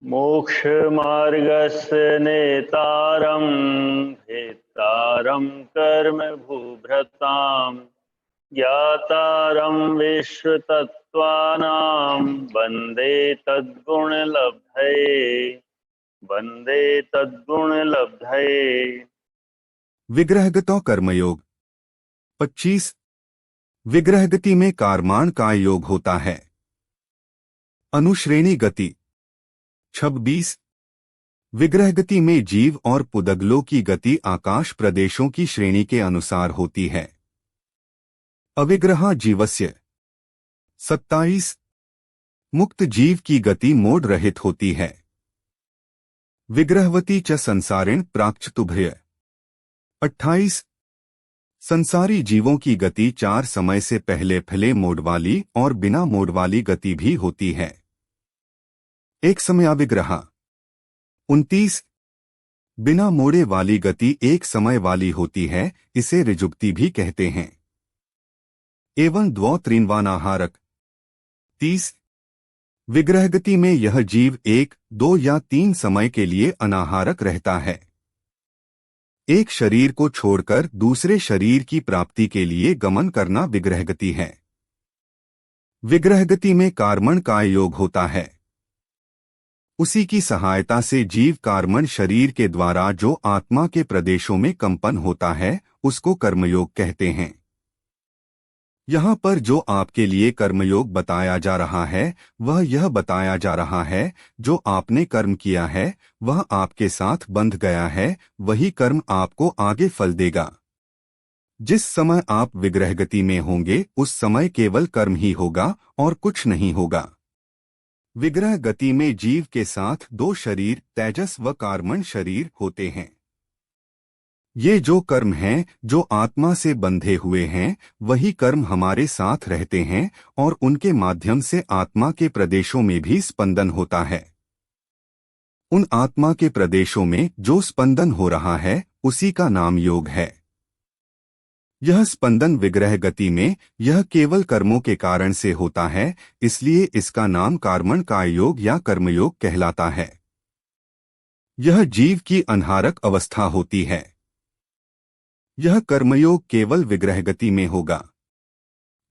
मोक्षमार्गस्य नेतारं भेत्तारं कर्म भूभृतां ज्ञातारं विश्वतत्त्वानां वन्दे तद्गुणलब्धये। विग्रहगतो कर्मयोग 25। विग्रहगति में कारमान का योग होता है। अनुश्रेणी गति 26। विग्रहगति में जीव और पुदगलों की गति आकाश प्रदेशों की श्रेणी के अनुसार होती है। अविग्रह जीवस्य 27। मुक्त जीव की गति मोड रहित होती है। विग्रहवती च संसारिण प्राक्चतुभ्य 28। संसारी जीवों की गति 4 समय से पहले फले मोड वाली और बिना मोड वाली गति भी होती है। एक समयाविग्रह 29। बिना मोड़े वाली गति एक समय वाली होती है, इसे ऋजुक्ति भी कहते हैं। एवं द्वौ त्रिन्वानाहारक 30। विग्रहगति में यह जीव 1, 2 या 3 समय के लिए अनाहारक रहता है। एक शरीर को छोड़कर दूसरे शरीर की प्राप्ति के लिए गमन करना विग्रहगति है। विग्रहगति में कार्मण का योग होता है। उसी की सहायता से जीव कार्मण शरीर के द्वारा जो आत्मा के प्रदेशों में कंपन होता है, उसको कर्मयोग कहते हैं। यहाँ पर जो आपके लिए कर्मयोग बताया जा रहा है, वह यह बताया जा रहा है जो आपने कर्म किया है वह आपके साथ बंध गया है, वही कर्म आपको आगे फल देगा। जिस समय आप विग्रहगति में होंगे उस समय केवल कर्म ही होगा और कुछ नहीं होगा। विग्रह गति में जीव के साथ 2 शरीर तेजस व कार्मण शरीर होते हैं। ये जो कर्म हैं जो आत्मा से बंधे हुए हैं, वही कर्म हमारे साथ रहते हैं और उनके माध्यम से आत्मा के प्रदेशों में भी स्पंदन होता है। उन आत्मा के प्रदेशों में जो स्पंदन हो रहा है उसी का नाम योग है। यह स्पंदन विग्रह गति में यह केवल कर्मों के कारण से होता है, इसलिए इसका नाम कार्मण का योग या कर्मयोग कहलाता है। यह जीव की अनहारक अवस्था होती है। यह कर्मयोग केवल विग्रहगति में होगा।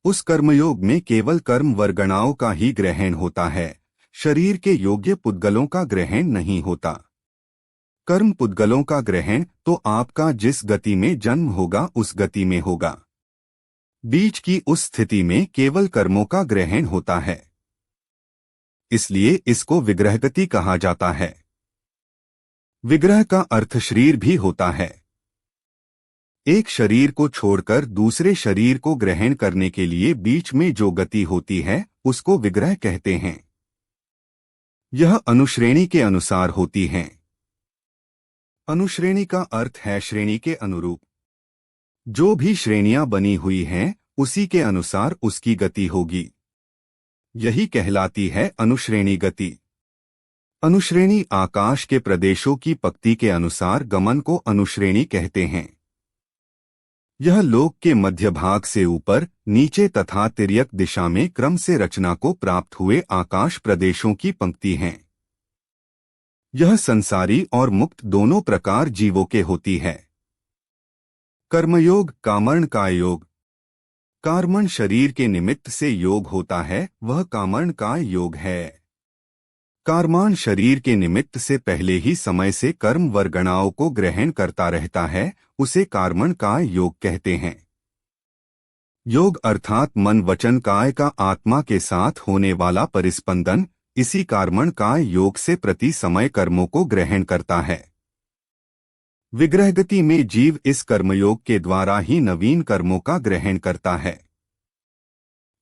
उस कर्मयोग में केवल कर्म वर्गणाओं का ही ग्रहण होता है, शरीर के योग्य पुद्गलों का ग्रहण नहीं होता। कर्म पुद्गलों का ग्रहण तो आपका जिस गति में जन्म होगा उस गति में होगा। बीच की उस स्थिति में केवल कर्मों का ग्रहण होता है, इसलिए इसको विग्रहगति कहा जाता है। विग्रह का अर्थ शरीर भी होता है। एक शरीर को छोड़कर दूसरे शरीर को ग्रहण करने के लिए बीच में जो गति होती है उसको विग्रह कहते हैं। यह अनुश्रेणी के अनुसार होती है। अनुश्रेणी का अर्थ है श्रेणी के अनुरूप। जो भी श्रेणियां बनी हुई हैं उसी के अनुसार उसकी गति होगी। यही कहलाती है अनुश्रेणी गति। अनुश्रेणी आकाश के प्रदेशों की पंक्ति के अनुसार गमन को अनुश्रेणी कहते हैं। यह लोक के मध्य भाग से ऊपर, नीचे तथा तिर्यक दिशा में क्रम से रचना को प्राप्त हुए आकाश प्रदेशों की पंक्ति हैं। यह संसारी और मुक्त दोनों प्रकार जीवों के होती है। कर्मयोग कामर्ण का योग। कार्मण शरीर के निमित्त से योग होता है, वह कामर्ण का योग है। कार्मान शरीर के निमित्त से पहले ही समय से कर्म वर्गणाओं को ग्रहण करता रहता है, उसे कार्मण का योग कहते हैं। योग अर्थात मन वचन काय का आत्मा के साथ होने वाला परिस्पंदन, इसी कार्मण का योग से प्रति समय कर्मों को ग्रहण करता है। विग्रहगति में जीव इस कर्मयोग के द्वारा ही नवीन कर्मों का ग्रहण करता है।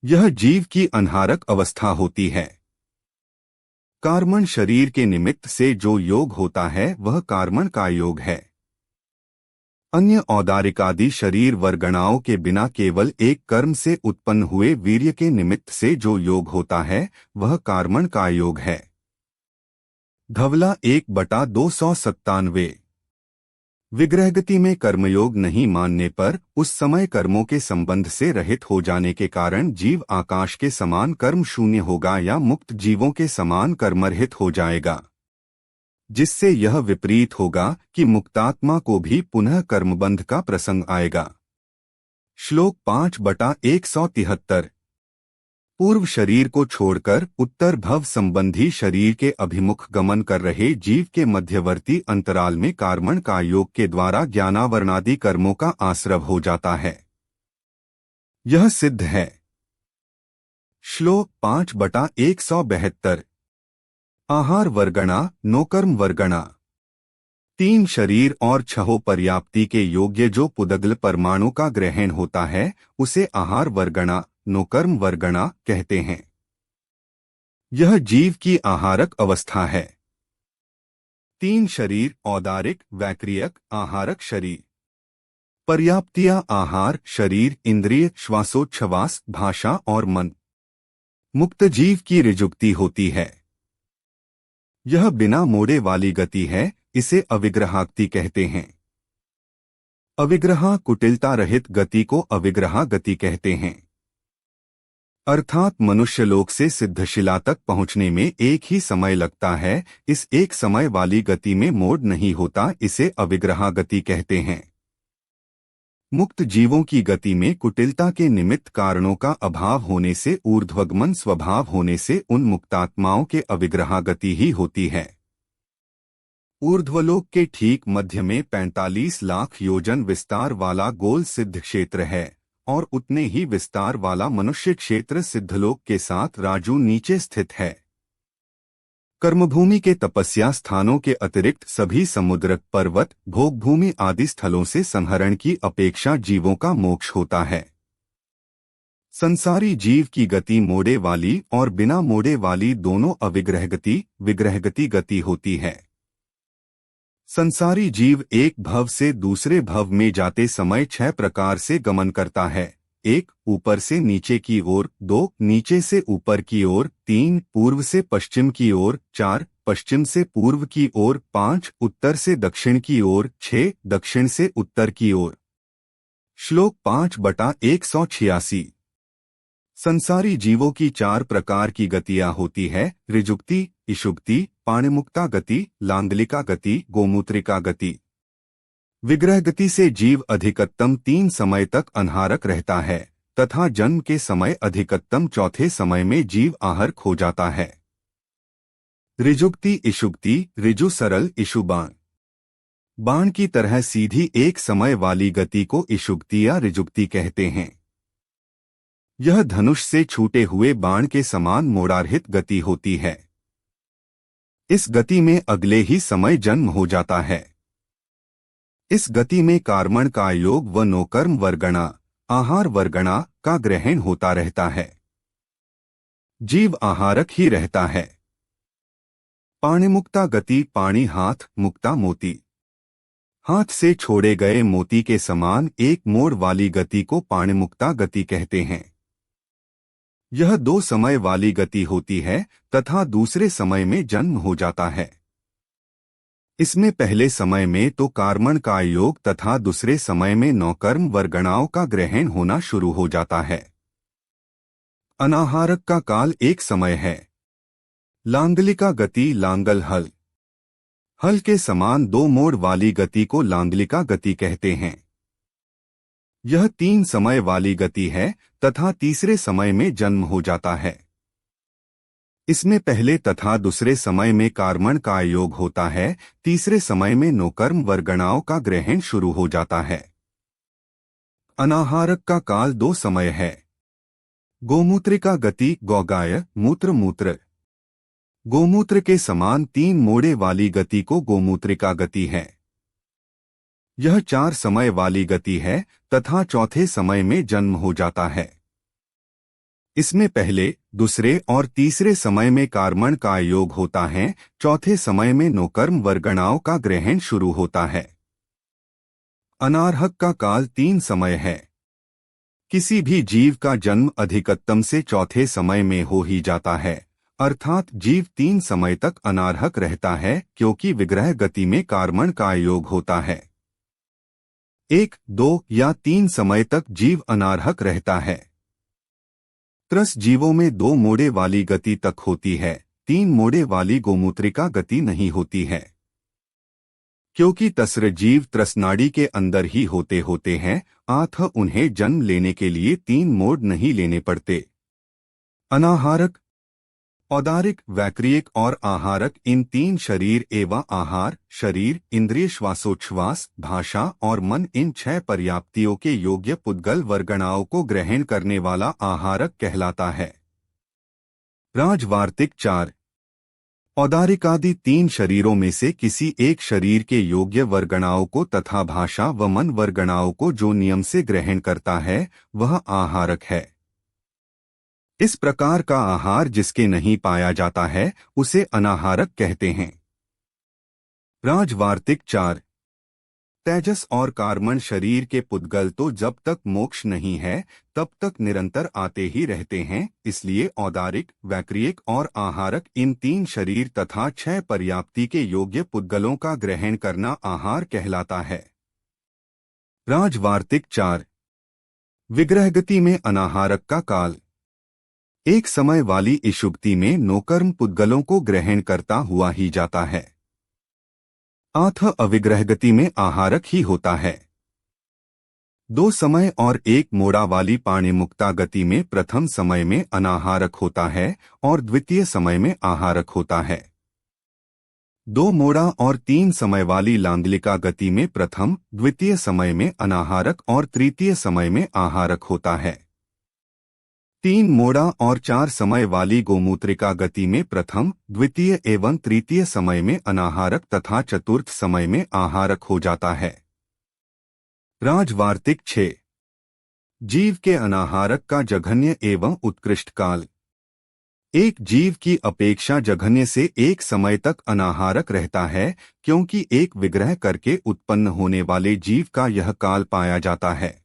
यह जीव की अनहारक अवस्था होती है। कार्मण शरीर के निमित्त से जो योग होता है वह कार्मण का योग है। अन्य औदारिक आदि शरीर वर्गणाओं के बिना केवल एक कर्म से उत्पन्न हुए वीर्य के निमित्त से जो योग होता है वह कार्मण का योग है। धवला 1/297। विग्रहगति में कर्मयोग नहीं मानने पर उस समय कर्मों के संबंध से रहित हो जाने के कारण जीव आकाश के समान कर्म शून्य होगा या मुक्त जीवों के समान कर्मरहित हो जाएगा। जिससे यह विपरीत होगा कि मुक्तात्मा को भी पुनः कर्मबंध का प्रसंग आएगा। श्लोक 5/173। पूर्व शरीर को छोड़कर उत्तर भव संबंधी शरीर के अभिमुख गमन कर रहे जीव के मध्यवर्ती अंतराल में कार्मण का योग के द्वारा ज्ञानावरणादि कर्मों का आश्रव हो जाता है। यह सिद्ध है। श्लोक 5/172। आहार वर्गणा नोकर्म वर्गणा। 3 शरीर और 6 पर्याप्ति के योग्य जो पुदगल परमाणु का ग्रहण होता है उसे आहार वर्गणा नोकर्म वर्गणा कहते हैं। यह जीव की आहारक अवस्था है। 3 शरीर औदारिक वैक्रियक आहारक शरीर। पर्याप्तियां आहार शरीर इंद्रिय श्वासोच्छ्वास भाषा और मन। मुक्त जीव की रिजुक्ति होती है। यह बिना मोड़े वाली गति है, इसे अविग्रहाक्ति कहते हैं। अविग्रहा कुटिलता रहित गति को अविग्रहा गति कहते हैं। अर्थात मनुष्य लोक से सिद्धशिला तक पहुंचने में एक ही समय लगता है। इस एक समय वाली गति में मोड़ नहीं होता, इसे अविग्रहा गति कहते हैं। मुक्त जीवों की गति में कुटिलता के निमित्त कारणों का अभाव होने से ऊर्ध्वगमन स्वभाव होने से उन मुक्तात्माओं के अविग्रहा गति ही होती है। ऊर्ध्वलोक के ठीक मध्य में 45 लाख योजन विस्तार वाला गोल सिद्ध क्षेत्र है और उतने ही विस्तार वाला मनुष्य क्षेत्र सिद्धलोक के साथ राजू नीचे स्थित है। कर्मभूमि के तपस्या स्थानों के अतिरिक्त सभी समुद्र पर्वत भोगभूमि आदि स्थलों से संहरण की अपेक्षा जीवों का मोक्ष होता है। संसारी जीव की गति मोड़े वाली और बिना मोड़े वाली दोनों अविग्रहगति विग्रहगति गति होती है। संसारी जीव एक भव से दूसरे भव में जाते समय 6 प्रकार से गमन करता है। 1 ऊपर से नीचे की ओर, 2 नीचे से ऊपर की ओर, 3 पूर्व से पश्चिम की ओर, 4 पश्चिम से पूर्व की ओर, 5 उत्तर से दक्षिण की ओर, 6 दक्षिण से उत्तर की ओर। श्लोक 5/186। संसारी जीवों की 4 प्रकार की गतियां होती है। ऋजुक्ति इषुक्ति पाणिमुक्ता गति लांगलिका गति गोमूत्रिका गति। विग्रह गति से जीव अधिकतम 3 समय तक अनहारक रहता है तथा जन्म के समय अधिकतम चौथे समय में जीव आहरक हो जाता है। ऋजुक्ति इषुक्ति ऋजु सरल इषु बाण। बाण की तरह सीधी एक समय वाली गति को इषुक्ति या ऋजुक्ति कहते हैं। यह धनुष से छूटे हुए बाण के समान मोड़ारहित गति होती है। इस गति में अगले ही समय जन्म हो जाता है। इस गति में कार्मण का योग व नोकर्म वर्गणा आहार वर्गणा का ग्रहण होता रहता है। जीव आहारक ही रहता है। पाणिमुक्ता गति पाणी हाथ मुक्ता मोती। हाथ से छोड़े गए मोती के समान एक मोड़ वाली गति को पाणिमुक्ता गति कहते हैं। यह 2 समय वाली गति होती है तथा दूसरे समय में जन्म हो जाता है। इसमें पहले समय में तो कार्मण का योग तथा दूसरे समय में नौकर्म वर्गणाओं का ग्रहण होना शुरू हो जाता है। अनाहारक का काल एक समय है। लांगलिका गति लांगल हल। हल के समान 2 मोड़ वाली गति को लांगलिका गति कहते हैं। यह 3 समय वाली गति है तथा तीसरे समय में जन्म हो जाता है। इसमें पहले तथा दूसरे समय में कार्मण का योग होता है, तीसरे समय में नोकर्म वर्गणाओं का ग्रहण शुरू हो जाता है। अनाहारक का काल 2 समय है। गोमूत्रिका गति गौगाय मूत्र मूत्र। गोमूत्र के समान 3 मोड़े वाली गति को गोमूत्रिका गति है। यह 4 समय वाली गति है तथा चौथे समय में जन्म हो जाता है। इसमें पहले दूसरे और तीसरे समय में कार्मण का योग होता है, चौथे समय में नोकर्म वर्गणाओं का ग्रहण शुरू होता है। अनार्हक का काल 3 समय है। किसी भी जीव का जन्म अधिकतम से चौथे समय में हो ही जाता है, अर्थात जीव 3 समय तक अनार्हक रहता है क्योंकि विग्रह गति में कार्मण का योग होता है। 1, 2 या 3 समय तक जीव अनार्हक रहता है। त्रस जीवों में 2 मोड़े वाली गति तक होती है, 3 मोड़े वाली गोमूत्रिका गति नहीं होती है। क्योंकि तस्र जीव त्रसनाड़ी के अंदर ही होते होते हैं, अतः उन्हें जन्म लेने के लिए 3 मोड नहीं लेने पड़ते। अनाहारक, औदारिक, वैक्रियक और आहारक, इन 3 शरीर एवं आहार, शरीर, इंद्रिय, श्वासोच्छ्वास, भाषा और मन, इन 6 पर्याप्तियों के योग्य पुद्गल वर्गणाओं को ग्रहण करने वाला आहारक कहलाता है। राजवार्तिक 4। औदारिकादि 3 शरीरों में से किसी एक शरीर के योग्य वर्गणाओं को तथा भाषा व मन वर्गणाओं को जो नियम से ग्रहण करता है वह आहारक है। इस प्रकार का आहार जिसके नहीं पाया जाता है उसे अनाहारक कहते हैं। राजवार्तिक 4। तेजस और कार्मण शरीर के पुद्गल तो जब तक मोक्ष नहीं है तब तक निरंतर आते ही रहते हैं, इसलिए औदारिक, वैक्रियक और आहारक, इन 3 शरीर तथा 6 पर्याप्ति के योग्य पुद्गलों का ग्रहण करना आहार कहलाता है। राजवार्तिक 4। विग्रहगति में अनाहारक का काल। एक समय वाली इषुगति में नौकर्म पुद्गलों को ग्रहण करता हुआ ही जाता है, अतः अविग्रहगति में आहारक ही होता है। 2 समय और 1 मोड़ा वाली पाणिमुक्ता गति में प्रथम समय में अनाहारक होता है और द्वितीय समय में आहारक होता है। 2 मोड़ा और 3 समय वाली लांगलिका गति में प्रथम, द्वितीय समय में अनाहारक और तृतीय समय में आहारक होता है। 3 मोड़ा और 4 समय वाली गोमूत्रिका गति में प्रथम, द्वितीय एवं तृतीय समय में अनाहारक तथा चतुर्थ समय में आहारक हो जाता है। राजवार्तिक 6। जीव के अनाहारक का जघन्य एवं उत्कृष्ट काल। एक जीव की अपेक्षा जघन्य से एक समय तक अनाहारक रहता है, क्योंकि एक विग्रह करके उत्पन्न होने वाले जीव का यह काल पाया जाता है।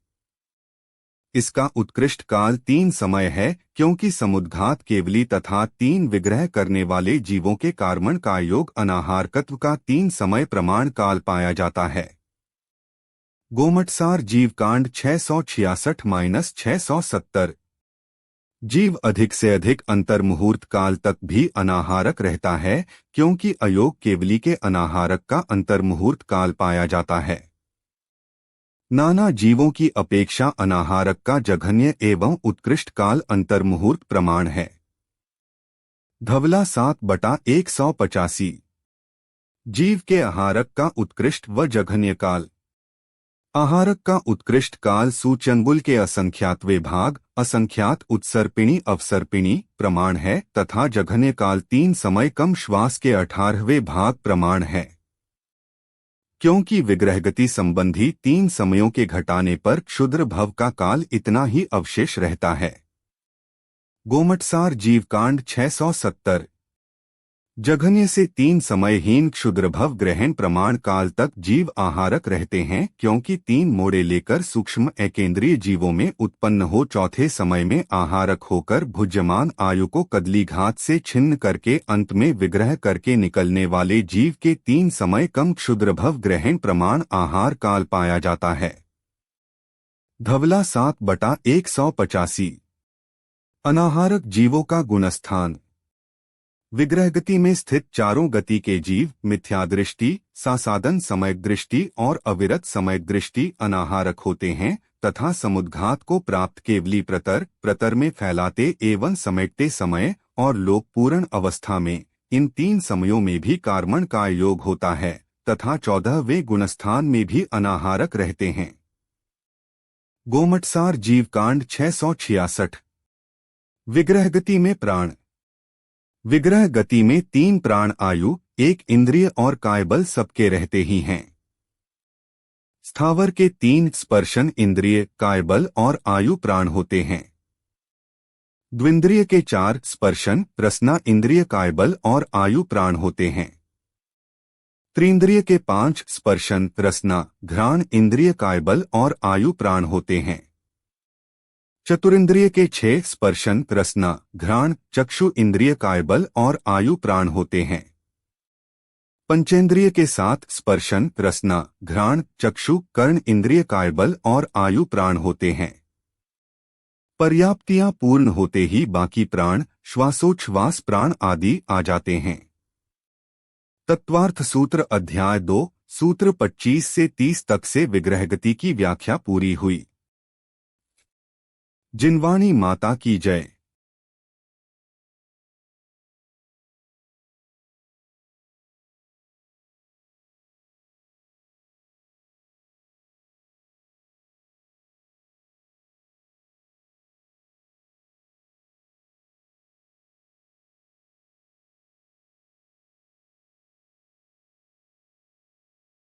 इसका उत्कृष्ट काल 3 समय है, क्योंकि समुद्घात केवली तथा 3 विग्रह करने वाले जीवों के कार्मण का योग अनाहारकत्व का 3 समय प्रमाण काल पाया जाता है। गोमटसार जीवकांड 666-670। जीव अधिक से अधिक अंतर्मुहूर्त काल तक भी अनाहारक रहता है, क्योंकि अयोग केवली के अनाहारक का अंतर्मुहूर्त काल पाया जाता है। नाना जीवों की अपेक्षा अनाहारक का जघन्य एवं उत्कृष्ट काल अंतर्मुहूर्त प्रमाण है। धवला 7/185। जीव के आहारक का उत्कृष्ट व जघन्य काल। आहारक का उत्कृष्ट काल सूच्यंगुल के असंख्यातवें भाग, असंख्यात उत्सर्पिणी अवसर्पिणी प्रमाण है तथा जघन्य काल 3 समय कम श्वास के 18वें भाग प्रमाण है। क्योंकि विग्रहगति संबंधी 3 समयों के घटाने पर क्षुद्र भव का काल इतना ही अवशेष रहता है। गोमटसार जीवकांड 670। जघन्य से 3 समयहीन क्षुद्र भव ग्रहण प्रमाण काल तक जीव आहारक रहते हैं, क्योंकि 3 मोड़े लेकर सूक्ष्म एकेंद्रीय जीवों में उत्पन्न हो चौथे समय में आहारक होकर भुज्यमान आयु को कदली घात से छिन्न करके अंत में विग्रह करके निकलने वाले जीव के 3 समय कम क्षुद्र भव ग्रहण प्रमाण आहार काल पाया जाता है। धवला 7/185। अनाहारक जीवों का गुणस्थान। विग्रहगति में स्थित चारों गति के जीव मिथ्यादृष्टि, सासाधन समयक दृष्टि और अविरत समयक दृष्टि अनाहारक होते हैं तथा समुद्घात को प्राप्त केवली प्रतर में फैलाते एवं समेटते समय और लोकपूर्ण अवस्था में इन 3 समयों में भी कार्मण का योग होता है तथा 14वें गुणस्थान में भी अनाहारक रहते हैं। गोमटसार जीवकांड 666। विग्रहगति में प्राण। विग्रह गति में 3 प्राण आयु, 1 इंद्रिय और कायबल सबके रहते ही हैं। स्थावर के 3 स्पर्शन इंद्रिय, कायबल और आयु प्राण होते हैं। द्विंद्रिय के 4 स्पर्शन, रसना इंद्रिय, कायबल और आयु प्राण होते हैं। त्रिंद्रिय के 5 स्पर्शन, रसना, घ्राण इंद्रिय, कायबल और आयु प्राण होते हैं। चतुरिंद्रिय के 6 स्पर्शन, रसना, घ्राण, चक्षु इंद्रिय, कायबल और आयु प्राण होते हैं। पंचेंद्रिय के 7 स्पर्शन, रसना, घ्राण, चक्षु, कर्ण इंद्रिय, कायबल और आयु प्राण होते हैं। पर्याप्तियां पूर्ण होते ही बाकी प्राण, श्वासोच्छ्वास प्राण आदि आ जाते हैं। तत्वार्थ सूत्र अध्याय 2 सूत्र 25 से 30 तक से विग्रहगति की व्याख्या पूरी हुई। जिनवाणी माता की जय।